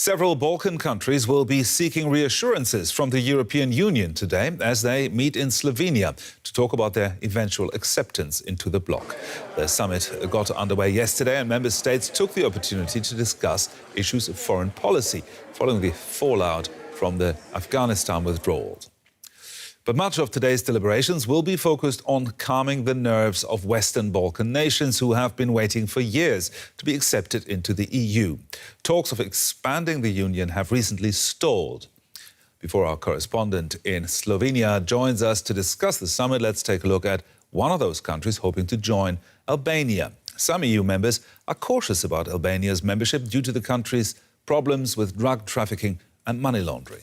Several Balkan countries will be seeking reassurances from the European Union today as they meet in Slovenia to talk about their eventual acceptance into the bloc. The summit got underway yesterday and member states took the opportunity to discuss issues of foreign policy following the fallout from the Afghanistan withdrawal. But much of today's deliberations will be focused on calming the nerves of Western Balkan nations who have been waiting for years to be accepted into the EU. Talks of expanding the union have recently stalled. Before our correspondent in Slovenia joins us to discuss the summit, let's take a look at one of those countries hoping to join, Albania. Some EU members are cautious about Albania's membership due to the country's problems with drug trafficking and money laundering.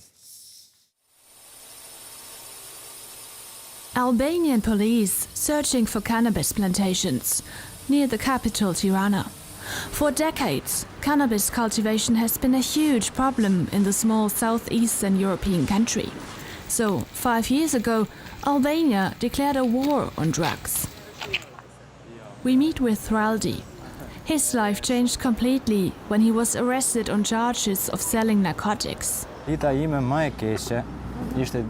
Albanian police searching for cannabis plantations near the capital Tirana. For decades, cannabis cultivation has been a huge problem in the small southeastern European country. So, 5 years ago, Albania declared a war on drugs. We meet with Raldi. His life changed completely when he was arrested on charges of selling narcotics.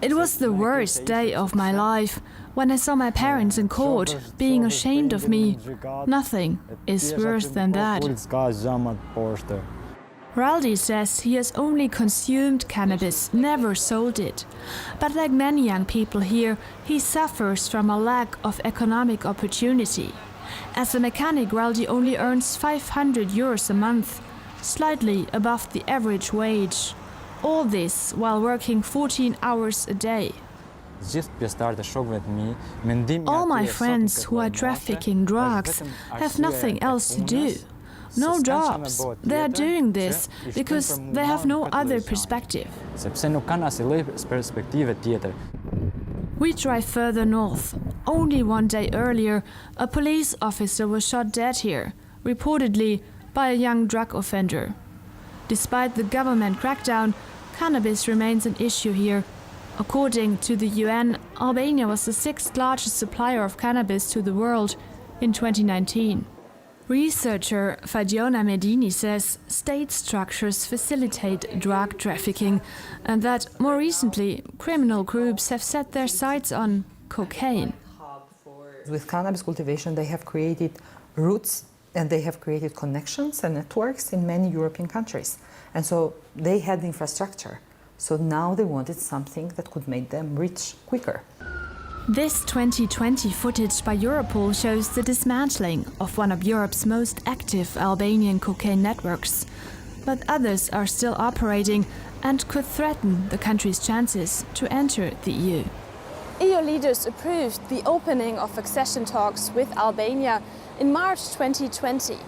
It was the worst day of my life when I saw my parents in court being ashamed of me. Nothing is worse than that. Raldi says he has only consumed cannabis, never sold it. But like many young people here, he suffers from a lack of economic opportunity. As a mechanic, Raldi only earns 500 euros a month, slightly above the average wage. All this while working 14 hours a day. All my friends who are trafficking drugs have nothing else to do. No jobs. They are doing this because they have no other perspective. We drive further north. Only one day earlier, a police officer was shot dead here, reportedly by a young drug offender. Despite the government crackdown, cannabis remains an issue here. According to the UN, Albania was the 6th largest supplier of cannabis to the world in 2019. Researcher Fadiona Medini says state structures facilitate drug trafficking and that, more recently, criminal groups have set their sights on cocaine. With cannabis cultivation, they have created routes and they have created connections and networks in many European countries. And so they had the infrastructure. So now they wanted something that could make them rich quicker. This 2020 footage by Europol shows the dismantling of one of Europe's most active Albanian cocaine networks. But others are still operating and could threaten the country's chances to enter the EU. EU leaders approved the opening of accession talks with Albania in March 2020.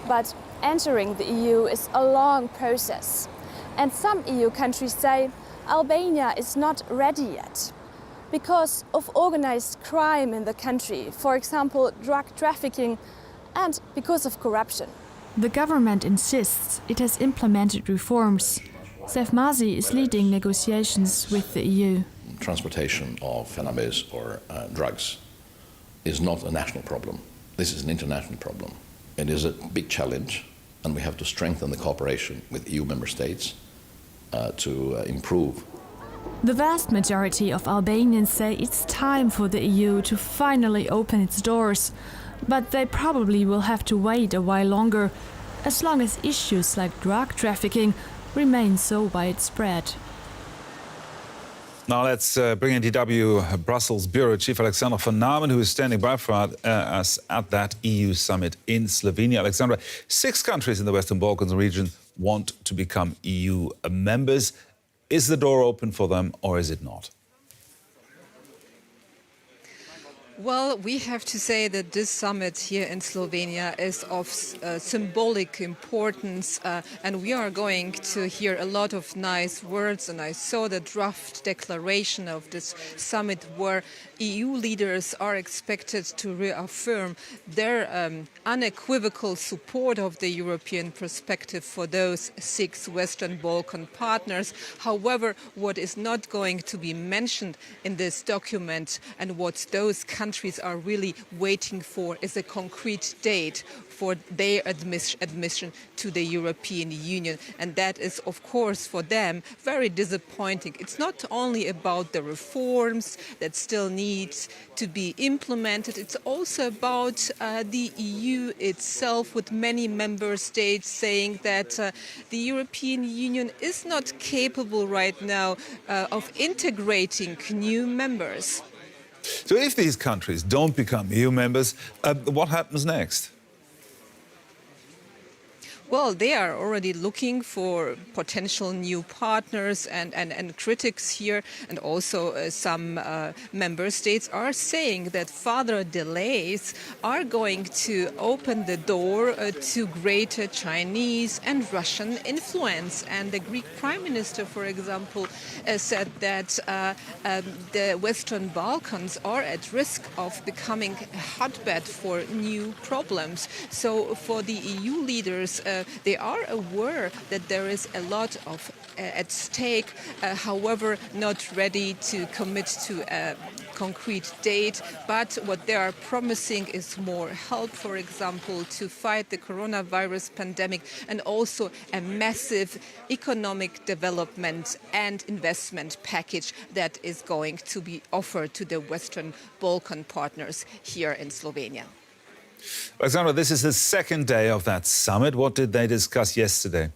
But entering the EU is a long process. And some EU countries say Albania is not ready yet because of organized crime in the country, for example, drug trafficking, and because of corruption. The government insists it has implemented reforms. Sef Mazi is leading negotiations with the EU. Transportation of cannabis or drugs is not a national problem. This is an international problem. It is a big challenge, and we have to strengthen the cooperation with EU member states to improve. The vast majority of Albanians say it's time for the EU to finally open its doors, but they probably will have to wait a while longer, as long as issues like drug trafficking remain so widespread. Now let's bring in DW Brussels Bureau Chief Alexandra van Namen, who is standing by for us at that EU summit in Slovenia. Alexandra, 6 countries in the Western Balkans region want to become EU members. Is the door open for them or is it not? Well, we have to say that this summit here in Slovenia is of symbolic importance and we are going to hear a lot of nice words, and I saw the draft declaration of this summit where EU leaders are expected to reaffirm their unequivocal support of the European perspective for those 6 Western Balkan partners. However, what is not going to be mentioned in this document and what those countries are really waiting for is a concrete date for their admission to the European Union. And that is, of course, for them very disappointing. It's not only about the reforms that still need to be implemented, it's also about the EU itself, with many member states saying that the European Union is not capable right now of integrating new members. So if these countries don't become EU members, what happens next? Well, they are already looking for potential new partners and critics here. And also some member states are saying that further delays are going to open the door to greater Chinese and Russian influence. And the Greek Prime Minister, for example, said that the Western Balkans are at risk of becoming a hotbed for new problems. So for the EU leaders, they are aware that there is a lot of at stake, however, not ready to commit to a concrete date. But what they are promising is more help, for example, to fight the coronavirus pandemic, and also a massive economic development and investment package that is going to be offered to the Western Balkan partners here in Slovenia. Alexandra, this is the second day of that summit. What did they discuss yesterday?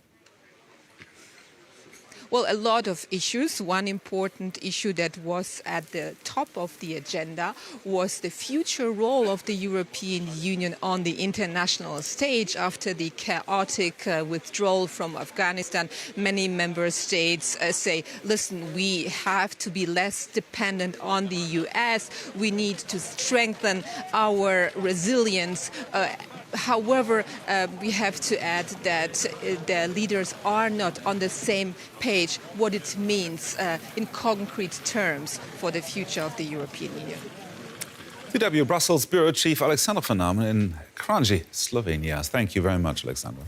Well, a lot of issues. One important issue that was at the top of the agenda was the future role of the European Union on the international stage after the chaotic withdrawal from Afghanistan. Many member states say, listen, we have to be less dependent on the US. We need to strengthen our resilience. However, we have to add that the leaders are not on the same page what it means in concrete terms for the future of the European Union. VW Brussels Bureau Chief Alexandra van Namen in Kranji, Slovenia. Thank you very much, Alexandra.